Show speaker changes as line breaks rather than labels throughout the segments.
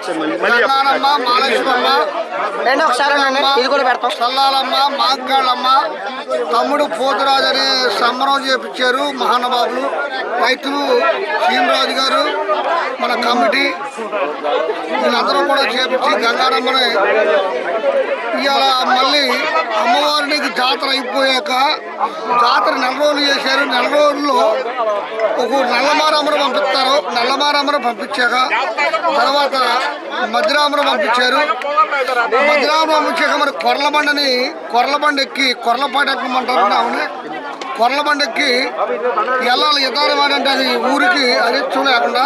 గంగానమ్మ, మాలక్ష్మమ్మ, ఇది కూడా పెడతాం, సల్లాలమ్మ, మాగ్గాళ్ళమ్మ, తమ్ముడు పోతురాజు అని సంబరం చేపించారు మహానుభావులు, రైతులు, శ్రీనిరాజు గారు, మన కమిటీ వీళ్ళందరూ కూడా చేపించి గంగానమ్మని ఇవాళ మళ్ళీ అమ్మవారికి జాతర అయిపోయాక జాతర 4 రోజులు చేశారు. 4 రోజుల్లో ఒక నల్లమారమ్మను పంపిస్తారు. నల్లమారమ్మను పంపించాక తర్వాత మధ్యరామను పంపించారు. మధ్యరామను పంపించాక మరి కొర్లబండి ఎక్కి కొర్లపాట ఎక్కమంటారు. అవునే కొర్లబండి ఎక్కి వెళ్ళాలి. ఇద్దరు అంటే అది ఊరికి అది చూడలేకుండా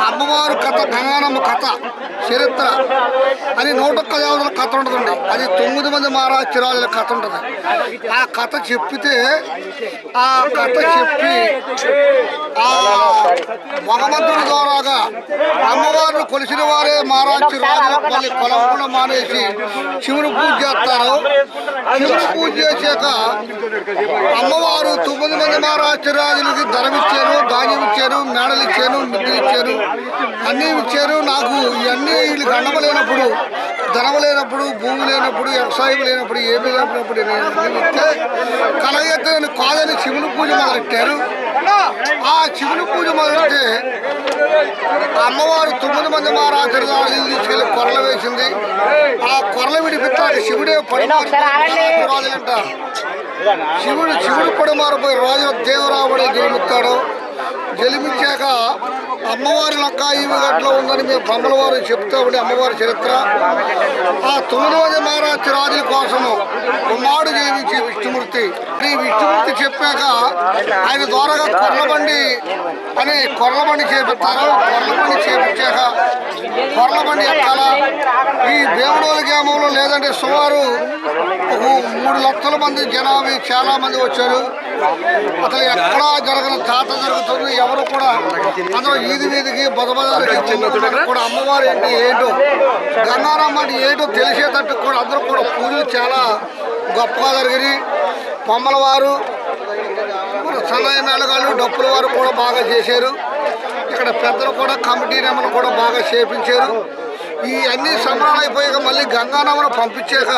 అమ్మవారు కథ, గంగానమ్మ కథ, చరిత్ర అని 101 దేవతల కథ ఉంటుందండి. అది 9 మంది మహారాజుల కథ ఉంటుంది. ఆ కథ చెప్పితే ఆ కథ చెప్పి ఆ భగవంతుడి ద్వారాగా అమ్మవారిని కొలిసిన వారే మహారాజు రాజుల పల్లి కొలవకుండా మానేసి శివుని పూజ చేస్తారు. శివుని పూజ చేశాక అమ్మవారు 9 మంది మహారాజు రాజులకి ధనమిచ్చారు, ధాన్యం ఇచ్చారు, మేడలు ఇచ్చారు, మిద్దెలు ఇచ్చారు, అన్నీ ఇచ్చారు. నాకు ఇవన్నీ వీళ్ళు గండమ లేనప్పుడు, ధనం లేనప్పుడు, భూమి లేనప్పుడు, వ్యవసాయం లేనప్పుడు, ఏమీ లేనప్పుడు నేను ఇస్తే కలగైతే నేను కాదని శివుని పూజ మొదలెట్టారు. ఆ శివుని పూజ మొదలెడితే అమ్మవారు 9 మంది మహారాజు రాజులు తీసుకెళ్లి కొరలు వేసింది. ఆ కొరలు విడిపిస్తాడు శివుడే రాజులంట. శివుడు పడిమారిపోయి రాజు దేవరావుడే జన్మిస్తాడు. జన్మించాక అమ్మవారి లక్క ఈమె గట్లో ఉందని మేము బ్రహ్మలవారు చెప్తా ఉండే అమ్మవారి చరిత్ర. ఆ 9 మంది మహారాజు రాజుల కోసము కుమారుడు జన్మించి విష్ణుమూర్తి. ఈ విష్ణుమూర్తి చెప్పాక ఆయన ద్వారాగా కొర్లబండి చేపిస్తారు. కొర్లబండి చేపించాక కొర్లబండి ఎక్కాల. ఈ దేవుడోల గ్రామంలో లేదంటే సుమారు 3 లక్షల మంది జనాభా చాలా మంది వచ్చారు. అసలు ఎక్కడా జరగని తాత జరుగుతుంది. ఎవరు కూడా అందరూ వీధికి బొదబదాలకి కూడా అమ్మవారు అంటే ఏంటో, గంగారమ్మ అంటే ఏంటో తెలిసేటట్టు కూడా అందరూ కూడా పూజలు చాలా గొప్పగా జరిగినాయి. పొమ్మల వారు, సన్నాయి మేళగాళ్ళు, డప్పుల వారు కూడా బాగా చేశారు. ఇక్కడ పెద్దలు కూడా కమిటీ నెంబర్లు కూడా బాగా చేపించారు. ఈ అన్ని సంబరాలు అయిపోయాక మళ్ళీ గంగానమ్మను పంపించాక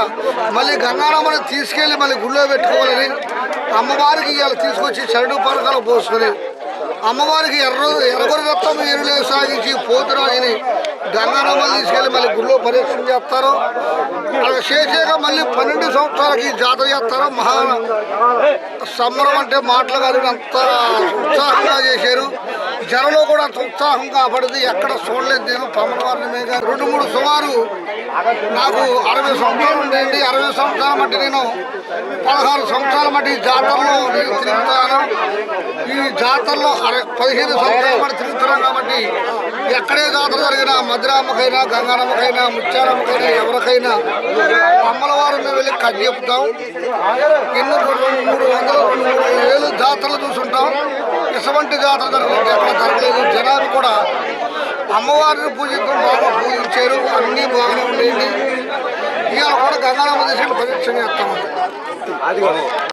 మళ్ళీ గంగానమ్మని తీసుకెళ్ళి మళ్ళీ గుళ్ళో పెట్టుకోవాలని అమ్మవారికి ఇవాళ తీసుకొచ్చి చరడు పరకాలు పోసుకుని అమ్మవారికి ఎర్రగొరి రక్తం ఎరులే సాగించి పోతురాజుని గంగానమ్మని తీసుకెళ్ళి మళ్ళీ గుళ్ళో పరీక్షణ చేస్తారు. అలా చేసాక మళ్ళీ 12 సంవత్సరాలకి జాతర చేస్తారు. మహా సంబరం అంటే మాటలు కాదు, అంత ఉత్సాహంగా చేశారు. జనంలో కూడా అంత ఉత్సాహంగా పడింది. ఎక్కడ చూడలేదు. నేను పమ్మవారిని మీద 2-3 సుమారు నాకు 60 సంవత్సరాలు ఉండేది. 60 సంవత్సరాల మట్టి నేను 16 సంవత్సరాల మట్టి జాతరలో నేను తిరుగుతాను. ఈ జాతరలో 15 సంవత్సరాల మట్టి తిరుగుతున్నాను కాబట్టి ఎక్కడే జాతర జరిగినా మధురామ్మకైనా, గంగానమ్మకైనా, ముత్యాలమ్మకైనా, ఎవరికైనా అమ్మలవారు మేము వెళ్ళి కథ చెప్తాం. ఎన్నో 300-300 జాతరలు చూసుంటాం. ఇటువంటి జాతర జరగలేదు, ఎక్కడ జరగలేదు. జనాలు కూడా అమ్మవారిని పూజించడం బాగా పూజించారు. అన్నీ బాగానే ఉండేది. ఇవాళ కూడా గంగానమ్మ దేశాలు పరీక్ష చేస్తాం.